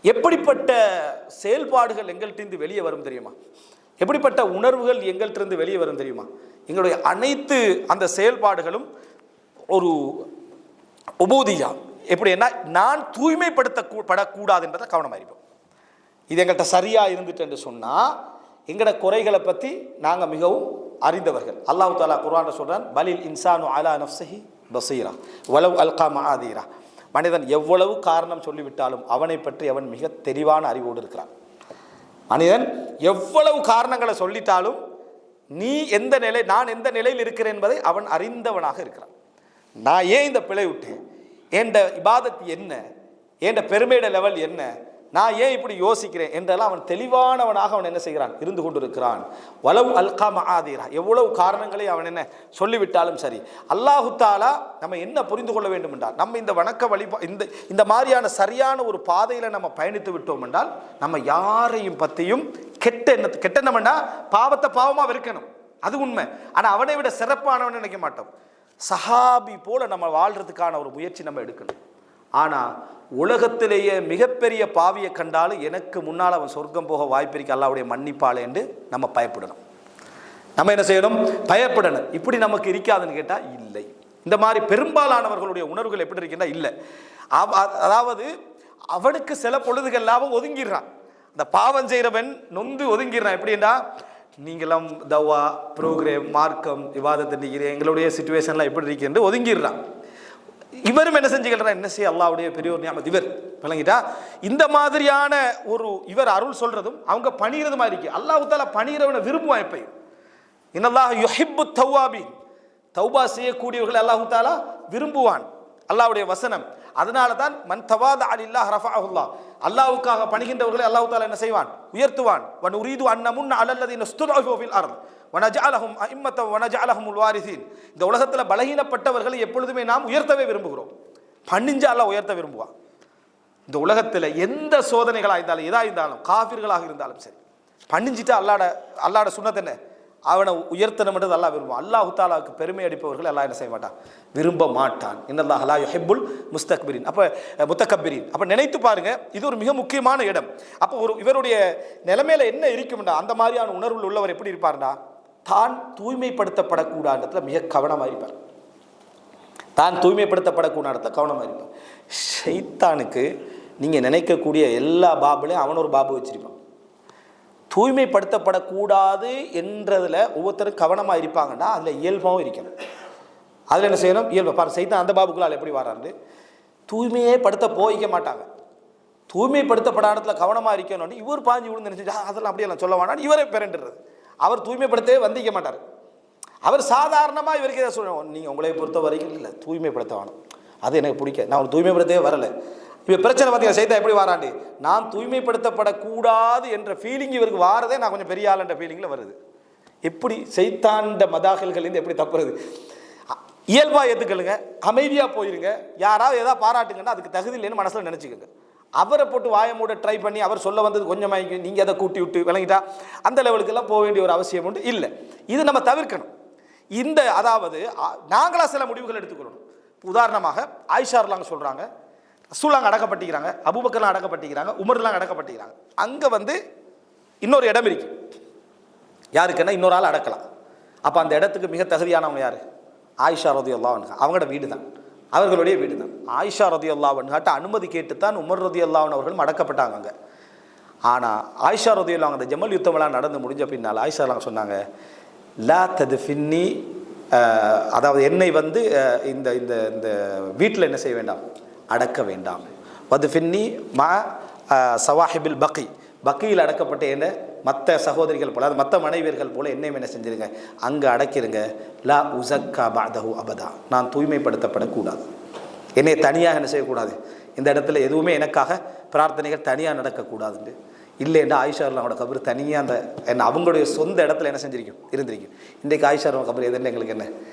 எப்படிப்பட்ட செயல்பாடுகள் எங்கள்கிட்ட வெளியே வரும் தெரியுமா? எப்படிப்பட்ட உணர்வுகள் எங்கள்கிட்ட வெளியே வரும் தெரியுமா? எங்களுடைய அனைத்து அந்த செயல்பாடுகளும் ஒரு உபூதியா, எப்படின்னா நான் தூய்மைப்படுத்தப்படக்கூடாது என்பதை கவனமாக இருப்போம். இது எங்கள்கிட்ட சரியாக இருந்துட்டு என்று சொன்னால் எங்களோட குறைகளை பற்றி நாங்கள் மிகவும் அறிந்தவர்கள். அல்லாஹ் தஆலா குர்ஆன்ல சொல்றான், பலில் இன்சானு அலா நஃப்ஸிஹி பஸீரா வலவ் அல்கா மஆதீரா. மனிதன் எவ்வளவு காரணம் சொல்லிவிட்டாலும் அவனை பற்றி அவன் மிக தெளிவான அறிவோடு இருக்கிறான். மனிதன் எவ்வளவு காரணங்களை சொல்லிட்டாலும் நான் எந்த நிலையில் இருக்கிறேன் என்பதை அவன் அறிந்தவனாக இருக்கிறான். நான் ஏன் இந்த பிழை விட்டேன், என்ற இபாதத் என்ன, என்ற பெருமையோட லெவல் என்ன, நான் ஏன் இப்படி யோசிக்கிறேன் என்றெல்லாம் அவன் தெளிவானவனாக அவன் என்ன செய்கிறான், இருந்து கொண்டிருக்கிறான். வலவ் அல்கா மஆதீரா, எவ்வளவு காரணங்களை அவன் என்ன சொல்லிவிட்டாலும் சரி. அல்லாஹு தஆலா நம்ம என்ன புரிந்து கொள்ள வேண்டும் என்றால், நம்ம இந்த வணக்க இந்த மாதிரியான சரியான ஒரு பாதையில் நம்ம பயணித்து விட்டோம் என்றால் நம்ம யாரையும் பற்றியும் கெட்ட எண்ணம்னா பாவத்தை பாவமாக வெறுக்கணும், அது உண்மை. ஆனால் அவனை விட சிறப்பானவன் நினைக்க மாட்டோம். சஹாபி போல நம்ம வாழ்றதுக்கான ஒரு முயற்சி நம்ம எடுக்கணும். ஆனால் உலகத்திலேயே மிகப்பெரிய பாவியை கண்டாலும் எனக்கு முன்னால் அவன் சொர்க்கம் போக வாய்ப்பிருக்கு அல்லாஹ்வுடைய மன்னிப்பாளே என்று நம்ம பயப்படணும். நம்ம என்ன செய்யணும், பயப்படணும். இப்படி நமக்கு இருக்காதுன்னு கேட்டால் இல்லை. இந்த மாதிரி பெரும்பாலானவர்களுடைய உணர்வுகள் எப்படி இருக்குன்னா இல்லை. அதாவது அவனுக்கு சில பொழுதுகள்லாம் ஒதுங்கிடுறான். அந்த பாவம் செய்கிறவன் நொந்து ஒதுங்கிடுறான். எப்படின்னா, நீங்களாம் தவா ப்ரோக்ராம் மார்க்கம் விவாதத்தை நிற்கிறேன், எங்களுடைய சிச்சுவேஷன்லாம் எப்படி இருக்குன்னு ஒதுங்கிடுறான். இவரும் என்ன செஞ்சுக்கிறான், என்ன செய்ய அல்லாஹ்வுடைய பெரிய ஒரு நியாமத் இவர் விளங்கிட்டா. இந்த மாதிரியான ஒரு இவர் அருள் சொல்றதும் அவங்க பணிகிறது மாதிரி இருக்கு. அல்லாஹ் தஆலா பணிகிறவனை விரும்புவான். எப்பயும் இன்னல்லாஹ் யுஹிப்பு தவ்வாபீன், தௌபா செய்யக்கூடியவர்களை அல்லாஹ் தஆலா விரும்புவான். அல்லாஹ்வுடைய வசனம். அதனால தான் மன் தவாத அலில்லாஹ் ரஃபஅஹுல்லாஹ், அல்லாஹ்வுக்காக பணிகின்றவர்களை அல்லாஹ் தஆலா என்ன செய்வான், உயர்த்துவான். வ நுரீது அன் நமுன்ன அலல்லதீன ஸ்துதஃபு ஃபில் அர்த் வனஜஅலஹும் அஇம்மத்தன் வனஜஅலஹுமுல் வாரிசீன். இந்த உலகத்தில் பலகீனப்பட்டவர்களை எப்பொழுதுமே நாம் உயர்த்தவே விரும்புகிறோம். பணிஞ்சு அல்லாஹ் உயர்த்த விரும்புவான். இந்த உலகத்தில் எந்த சோதனைகளாக இருந்தாலும் எதாக இருந்தாலும் காஃபிர்களாக இருந்தாலும் சரி, பணிஞ்சிட்டு அல்லாட சுன்னத் என்ன, அவனை உயர்த்தணும்ன்றது அல்லாஹ் விரும்புவான். அல்லாஹ் தஆலாவுக்கு பெருமை அடிப்பவர்கள் அல்லாஹ் என்ன செய்ய மாட்டான், விரும்ப மாட்டான். இன்னல்லாஹ் லா யுஹிப்புல் முஸ்தக்பிரின். முத்தக்கப்பிரின். அப்போ நினைத்து பாருங்க, இது ஒரு மிக முக்கியமான இடம். அப்போ இவருடைய நிலைமையில என்ன இருக்கும்டா, அந்த மாதிரியான உணர்வுகள் உள்ளவர் எப்படி இருப்பார்னா, தான் தூய்மைப்படுத்தப்படக்கூடாதுல மிக கவனமாக இருப்பார். தான் தூய்மைப்படுத்தப்படக்கூடாதுல கவனமாக இருப்பார். ஷைத்தானுக்கு நீங்கள் நினைக்கக்கூடிய எல்லா பாபுலையும் அவன் ஒரு பாபு வச்சிருப்பான். தூய்மைப்படுத்தப்படக்கூடாது என்றதில் ஒவ்வொருத்தரும் கவனமாக இருப்பாங்கன்னா அதில் இயல்பாகவும் இருக்கணும். அதில் என்ன செய்யணும், இயல்பு பாரு. சைத்தான் அந்த பாபுக்குள்ளால் எப்படி வராரு, தூய்மையே படுத்த போய்க்க மாட்டாங்க. தூய்மைப்படுத்தப்படாதத்தில் கவனமாக இருக்கணும்னு இவர் பாஞ்சு விழுந்து நினைச்சிட்டு அதெல்லாம் அப்படியெல்லாம் சொல்ல வேணான்னு இவரே பிறண்டுறது. அவர் தூய்மைப்படுத்தவே வந்திக்க மாட்டார். அவர் சாதாரணமாக இவருக்கு எதாவது சொல்லுவோம், நீங்கள் உங்களை பொறுத்த வரைக்கும் இல்லை தூய்மைப்படுத்த வேணும், அது எனக்கு பிடிக்க, நான் ஒரு தூய்மைப்படுத்தவே வரலை. இப்போ பிரச்சனை பார்த்தீங்கன்னா சைத்தான் எப்படி வாராண்டி, நான் தூய்மைப்படுத்தப்படக்கூடாது என்ற ஃபீலிங் இவருக்கு வாரதே நான் கொஞ்சம் பெரிய ஆளுன்ற ஃபீலிங்கில் வருது. எப்படி சைத்தாண்ட மதாகல்கள்லேருந்து எப்படி தப்புறது? இயல்பாக ஏற்றுக்கலுங்க, அமைதியாக போயிருங்க. யாராவது எதாவது பாராட்டுங்கன்னா அதுக்கு தகுதி இல்லைன்னு மனசில் நினச்சிக்கோங்க. அவரை போட்டு வாயை மூட ட்ரை பண்ணி அவர் சொல்ல வந்தது கொஞ்சமாக நீங்கள் அதை கூட்டி விட்டு விளங்கிட்டா அந்த லெவலுக்கெல்லாம் போக வேண்டிய ஒரு அவசியம் உண்டு இல்லை. இது நம்ம தவிர்க்கணும். அதாவது நாங்களாக சில முடிவுகள் எடுத்துக்கொள்ளணும். உதாரணமாக ஆயிஷார்லாங்க சொல்கிறாங்க, ரசூலாங்க அடக்கப்பட்டிக்கிறாங்க, அபூபக்கர்லாம் அடக்கப்பட்டிக்கிறாங்க, உமர்லாம் அடக்கப்பட்டிக்கிறாங்க. அங்கே இன்னொரு இடம் இருக்கு. யாருக்குன்னா இன்னொரு ஆள் அடக்கலாம். அப்போ அந்த இடத்துக்கு மிக தகுதியானவங்க யார்? ஆயிஷா ரலியல்லாஹு அன்ஹா. அவங்களோட வீடு தான், அவர்களுடைய வீடு தான். ஆயிஷா ரலியல்லாஹு அன்ஹாட்ட அனுமதி கேட்டுத்தான் உமர் ரலியல்லாஹு அன்ஹு அவர்கள் அடக்கப்பட்டாங்க அங்கே. ஆனால் ஆயிஷா ரலியல்லாஹு அந்த ஜமல் யுத்தமெல்லாம் நடந்து முடிஞ்ச பின்னால் ஆயிஷாலாம் சொன்னாங்க, லா ததுஃபின்னி, அதாவது என்னை இந்த இந்த இந்த வீட்டில் என்ன செய்ய வேண்டாம், அடக்க வேண்டாம். வதுஃபின்னி மா சவாஹிபில் பக்கி, பக்கியில் அடக்கப்பட்ட என்ன மற்ற சகோதரிகள் போல, அது மற்ற மனைவியர்கள் போல என்னையும் என்ன செஞ்சிருங்க, அங்கே அடக்கிருங்க. லா உசக்கா பாதஹு அபதா, நான் தூய்மைப்படுத்தப்படக்கூடாது, என்னை தனியாக என்ன செய்யக்கூடாது, இந்த இடத்துல எதுவுமே எனக்காக பிரார்த்தனைகள் தனியாக நடக்கக்கூடாதுன்னு. இல்லைன்னா ஆயிஷாரோட கபர் தனியாக என்ன அவங்களுடைய சொந்த இடத்துல என்ன செஞ்சிருக்கும், இருந்திருக்கும். இன்றைக்கு ஆயிஷாரோட கபர் எதுன்னு எங்களுக்கு என்ன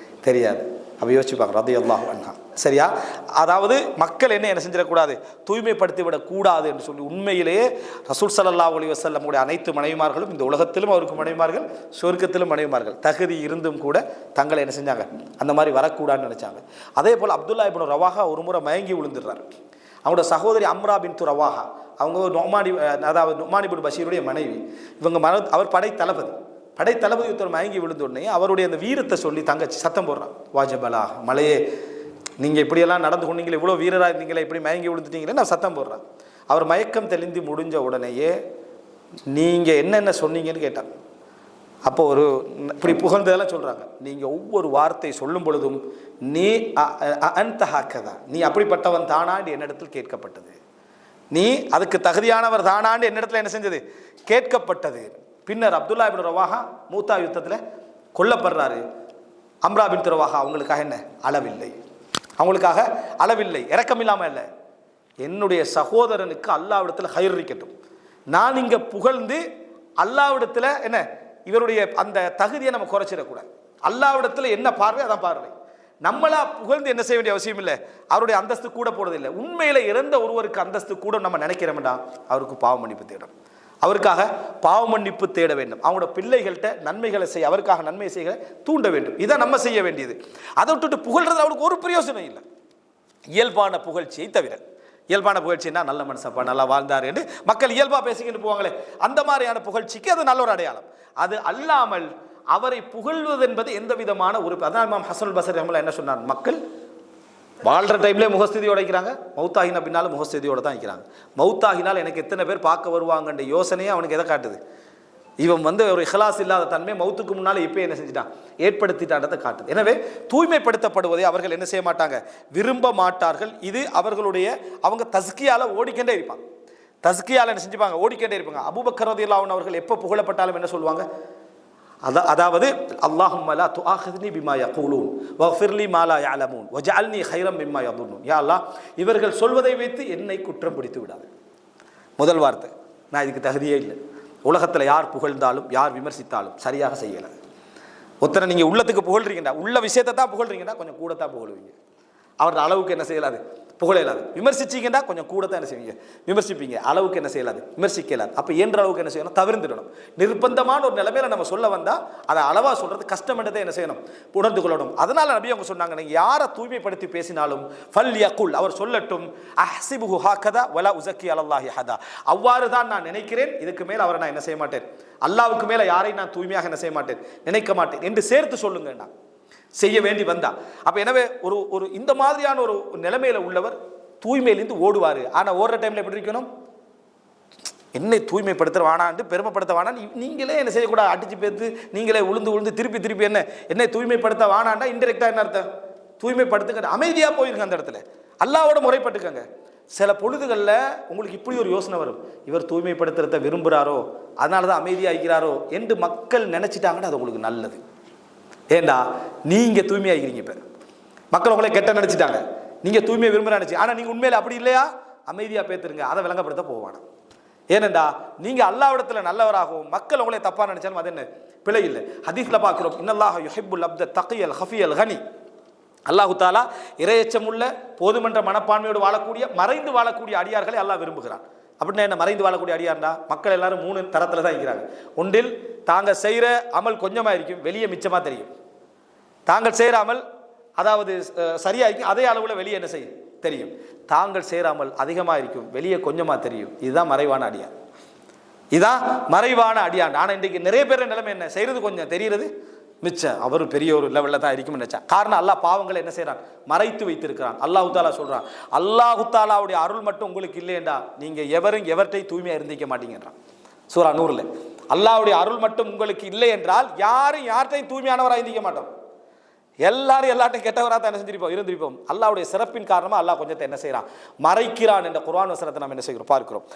தெரியாது. அப்போ யோசிப்பாங்க ரலியல்லாஹு அன்ஹா. சரியா? அதாவது மக்கள் என்ன செஞ்சிடக்கூடாது, தூய்மைப்படுத்தி விடக்கூடாது என்று சொல்லி உண்மையிலேயே ரசூல் ஸல்லல்லாஹு அலைஹி வஸல்லம் உடைய அனைத்து மனைவிமார்களும் இந்த உலகத்திலும் அவருக்கு மனைவிமார்கள், சொர்க்கத்திலும் மனைவிமார்கள், தகுதி இருந்தும் கூட தங்களை என்ன செஞ்சாங்க, அந்த மாதிரி வரக்கூடாதுன்னு நினைச்சாங்க. அதே போல் அப்துல்லா இப்னு ரவாஹா ஒரு முறை மயங்கி விழுந்துடுறாரு. அவங்களோட சகோதரி அம்ரா பின் ரவாஹா, அவங்க நுமானி பின் பஷீருடைய மனைவி. இவங்க அவர் படை தளபதி ஒருத்தர் மயங்கி விழுந்த உடனே அவருடைய அந்த வீரத்தை சொல்லி தங்கச்சி சத்தம் போடுறான், வாஜபலா மலையே நீங்கள் இப்படியெல்லாம் நடந்து கொண்டீங்களே, இவ்வளோ வீரராக இருந்தீங்களே, இப்படி மயங்கி விழுந்துட்டீங்களே நான் சத்தம் போடுறேன். அவர் மயக்கம் தெளிந்து முடிஞ்ச உடனேயே நீங்கள் என்னென்ன சொன்னீங்கன்னு கேட்டாங்க. அப்போ ஒரு இப்படி புகழ்ந்ததெல்லாம் சொல்கிறாங்க, நீங்கள் ஒவ்வொரு வார்த்தை சொல்லும் பொழுதும் நீ அன்தஹாக்கதா, நீ அப்படிப்பட்டவன் தானாண்டு என்னிடத்தில் கேட்கப்பட்டது, நீ அதுக்கு தகுதியானவர் தானாண்டு என்னிடத்தில் என்ன செஞ்சது கேட்கப்பட்டது. பின்னர் அப்துல்லா பின் ரவாஹா மூத்தா யுத்தத்தில் கொல்லப்படுறாரு. அம்ரா பின் ரவாஹா அவங்களுக்காக என்ன அளவில்லை, அவங்களுக்காக அளவில்லை, இரக்கமில்லாமல் இல்லை, என்னுடைய சகோதரனுக்கு அல்லாவிடத்தில் ஹைர் இருக்கட்டும், நான் இங்கே புகழ்ந்து அல்லாவிடத்தில் என்ன இவருடைய அந்த தகுதியை நம்ம குறைச்சிடக்கூடாது. அல்லாவிடத்தில் என்ன பார்வை அதான் பார்வை. நம்மளா புகழ்ந்து என்ன செய்ய வேண்டிய அவசியம் இல்லை, அவருடைய அந்தஸ்து கூட போடுறதில்லை. உண்மையில இறந்த ஒருவருக்கு அந்தஸ்து கூட நம்ம நினைக்கிறோம்டா அவருக்கு பாவ மன்னிப்பு தேடணும், அவருக்காக பாவ மன்னிப்பு தேட வேண்டும், அவங்களோட பிள்ளைகள்கிட்ட நன்மைகளை செய்ய, அவருக்காக நன்மை செய்ய தூண்ட வேண்டும். இதான் நம்ம செய்ய வேண்டியது. அதை விட்டுட்டு புகழ்றது அவருக்கு ஒரு பிரயோசனம் இல்லை, இயல்பான புகழ்ச்சியை தவிர. இயல்பான புகழ்ச்சின்னா நல்ல மனுஷப்பா நல்லா வாழ்ந்தார் என்று மக்கள் இயல்பாக பேசிக்கிட்டு போவாங்களே, அந்த மாதிரியான புகழ்ச்சிக்கு அது நல்ல ஒரு அடையாளம். அது அல்லாமல் அவரை புகழ்வது என்பது எந்த விதமான ஒரு, அதான் இமாம் ஹசன் பஸ்ரி ரஹ்மத்துல்லாஹி என்ன சொன்னார், மக்கள் வாழ்கிற டைம்லேயே முகஸ்திதியோட வைக்கிறாங்க, மௌத்தாகின பின்னாலும் முகஸ்திதியோட தான் வைக்கிறாங்க. மௌத்தாகினால் எனக்கு எத்தனை பேர் பார்க்க வருவாங்கன்ற யோசனையே அவனுக்கு எதை காட்டுது, இவன் ஒரு இஹ்லாஸ் இல்லாத தன்மை மௌத்துக்கு முன்னால் இப்போ என்ன செஞ்சுட்டான் ஏற்படுத்திட்டான்றதை காட்டுது. எனவே தூய்மைப்படுத்தப்படுவதை அவர்கள் என்ன செய்ய மாட்டாங்க, விரும்ப மாட்டார்கள். இது அவர்களுடைய அவங்க தஸ்கியால ஓடிக்கொண்டே இருப்பாங்க, தஸ்கியால என்ன செஞ்சுப்பாங்க ஓடிக்கொண்டே இருப்பாங்க. அபூபக்கர் ரலியல்லாஹு அன்ஹு அவர்கள் எப்போ புகழப்பட்டாலும் என்ன சொல்லுவாங்க, அதாவது அல்லாஹும்ம லா துஆஹித்னி பிமா யகூலூன் வக்ஃபிர்லி மா லா யஅலமூன் வஜஅல்னி கைரம் மிம்மா யظنون. யா அல்லாஹ் இவர்கள் சொல்வதை வைத்து என்னை குற்றம் பிடித்து விடாது. முதல் வார்த்தை, நான் இதுக்கு தகுதியே இல்லை. உலகத்தில் யார் புகழ்ந்தாலும் யார் விமர்சித்தாலும் சரியாக செய்யலை. ஒருத்தரை நீங்கள் உள்ளத்துக்கு புகழ்றீங்கடா, உள்ள விஷயத்தை தான் புகழ்றீங்கடா, கொஞ்சம் கூட தான் புகழ்வீங்க, அவரோட அளவுக்கு என்ன செய்யலாது புகழ இயலாது. விமர்சிச்சிங்கன்னா கொஞ்சம் கூட தான் என்ன செய்வீங்க விமர்சிப்பீங்க, அளவுக்கு என்ன செய்யலாது விமர்சிக்க இயலாது. அப்போ என்ற அளவுக்கு என்ன செய்யணும், தவிர்த்துடணும். நிர்பந்தமான ஒரு நிலைமையில நம்ம சொல்ல வந்தால் அதை அளவாக சொல்கிறது கஷ்டமன்றதை என்ன செய்யணும் உணர்ந்து கொள்ளணும். அதனால நபி அவங்க சொன்னாங்க, நீங்கள் யாரை தூய்மைப்படுத்தி பேசினாலும் ஃபல் யகுல், அவர் சொல்லட்டும், அஹ்சிபுஹு ஹாகதா வலா உஸக்கி அலல்லாஹி ஹதா, அவ்வாறு தான் நான் நினைக்கிறேன், இதுக்கு மேல் அவரை நான் என்ன செய்ய மாட்டேன், அல்லாவுக்கு மேலே யாரையும் நான் தூய்மையாக என்ன செய்ய மாட்டேன் நினைக்க மாட்டேன் என்று சேர்த்து சொல்லுங்க நான் செய்ய வேண்டி வந்தா. அப்ப எனவே ஒரு இந்த மாதிரியான ஒரு நிலைமையில உள்ளவர் தூய்மையிலிருந்து ஓடுவாரு. ஆனா ஓடுற டைம்ல எப்படி இருக்கணும், என்னை தூய்மைப்படுத்த வேணான்னு பெருமைப்படுத்த வேணான்னு நீங்களே என்ன செய்யக்கூடாது, அடிச்சு பேத்து நீங்களே உளுந்து திருப்பி என்னை தூய்மைப்படுத்த வேணாண்டா இன்டெரக்டா என்ன அர்த்தம், தூய்மைப்படுத்துங்க, அமைதியா போயிருங்க அந்த இடத்துல, அல்லாவோட முறைப்பட்டுக்கங்க. சில பொழுதுகளில் உங்களுக்கு இப்படி ஒரு யோசனை வரும், இவர் தூய்மைப்படுத்துறத விரும்புகிறாரோ அதனாலதான் அமைதியா இருக்கிறாரோ என்று மக்கள் நினைச்சிட்டாங்கன்னா அது உங்களுக்கு நல்லது. ஏண்டா நீங்க தூய்மையாகிறீங்க, இப்ப மக்கள் உங்களை கெட்ட நினைச்சிட்டாங்க, நீங்க தூய்மையை விரும்புற நினைச்சு, ஆனா நீங்க உண்மையில அப்படி இல்லையா, அமைதியா பேத்துருங்க, அதை விளங்கப்படுத்த போவானா. ஏனென்றா நீங்க அல்லாஹ்விடத்துல நல்லவராகவும் மக்கள் உங்களை தப்பா நினைச்சாலும் அது என்ன பிழை இல்லை. ஹதீஸ்ல பார்க்கிறோம், இன்னல்லாஹ யுஹிப்புல் அப்த தகியல் ஹஃபியல் கனி, அல்லாஹு தாலா இறையச்சமுள்ள போதுமன்ற மனப்பான்மையோடு வாழக்கூடிய மறைந்து வாழக்கூடிய அடியார்களை அல்லாஹ் விரும்புகிறான். அப்படின்னா என்ன, மறைந்து வாழக்கூடிய அடியார்டா, மக்கள் எல்லாரும் 3 தரத்துல தான் இருக்கிறாங்க. ஒன்றில் தாங்க செய்கிற அமல் கொஞ்சமா இருக்கும், வெளியே மிச்சமா தெரியும். தாங்கள் செய்கிற அமல் அதாவது சரியா இருக்கும், அதே அளவுல வெளியே என்ன செய்யும் தெரியும். தாங்கள் செய்கிற அமல் அதிகமா இருக்கும், வெளியே கொஞ்சமா தெரியும். இதுதான் மறைவான அடியார், இதுதான் மறைவான அடியான். ஆனா இன்றைக்கு நிறைய பேர் நிலைமை என்ன, செய்யறது கொஞ்சம் தெரிகிறது மிச்சம், அவரு பெரிய ஒரு லெவலில் தான் இருக்கும்னு நினைச்சா. காரணம் அல்லாஹ் பாவங்களை என்ன செய்யறான், மறைத்து வைத்திருக்கிறான். அல்லாஹு தாலா சொல்றான், அல்லாஹு தாலாவுடைய அருள் மட்டும் உங்களுக்கு இல்லையேண்டா நீங்க எவர்கிட்டையும் தூய்மையா இருந்திக்க மாட்டீங்கன்றான் சூரா நூறுல. அல்லாஹ்வுடைய அருள் மட்டும் உங்களுக்கு இல்லை என்றால் யாரும் யார்கிட்டையும் தூய்மையானவராக இருந்திக்க மாட்டோம், எல்லாரும் எல்லார்ட்டையும் கெட்டவராக தான் என்ன செஞ்சிருப்போம் இருந்திருப்போம். அல்லாஹ்வுடைய சிறப்பின் காரணமா அல்லாஹ் கொஞ்சத்தை என்ன செய்யறான் மறைக்கிறான் என்ற குர்ஆன் வசனத்தை நாம் என்ன செய்கிறோம் பார்க்கிறோம்.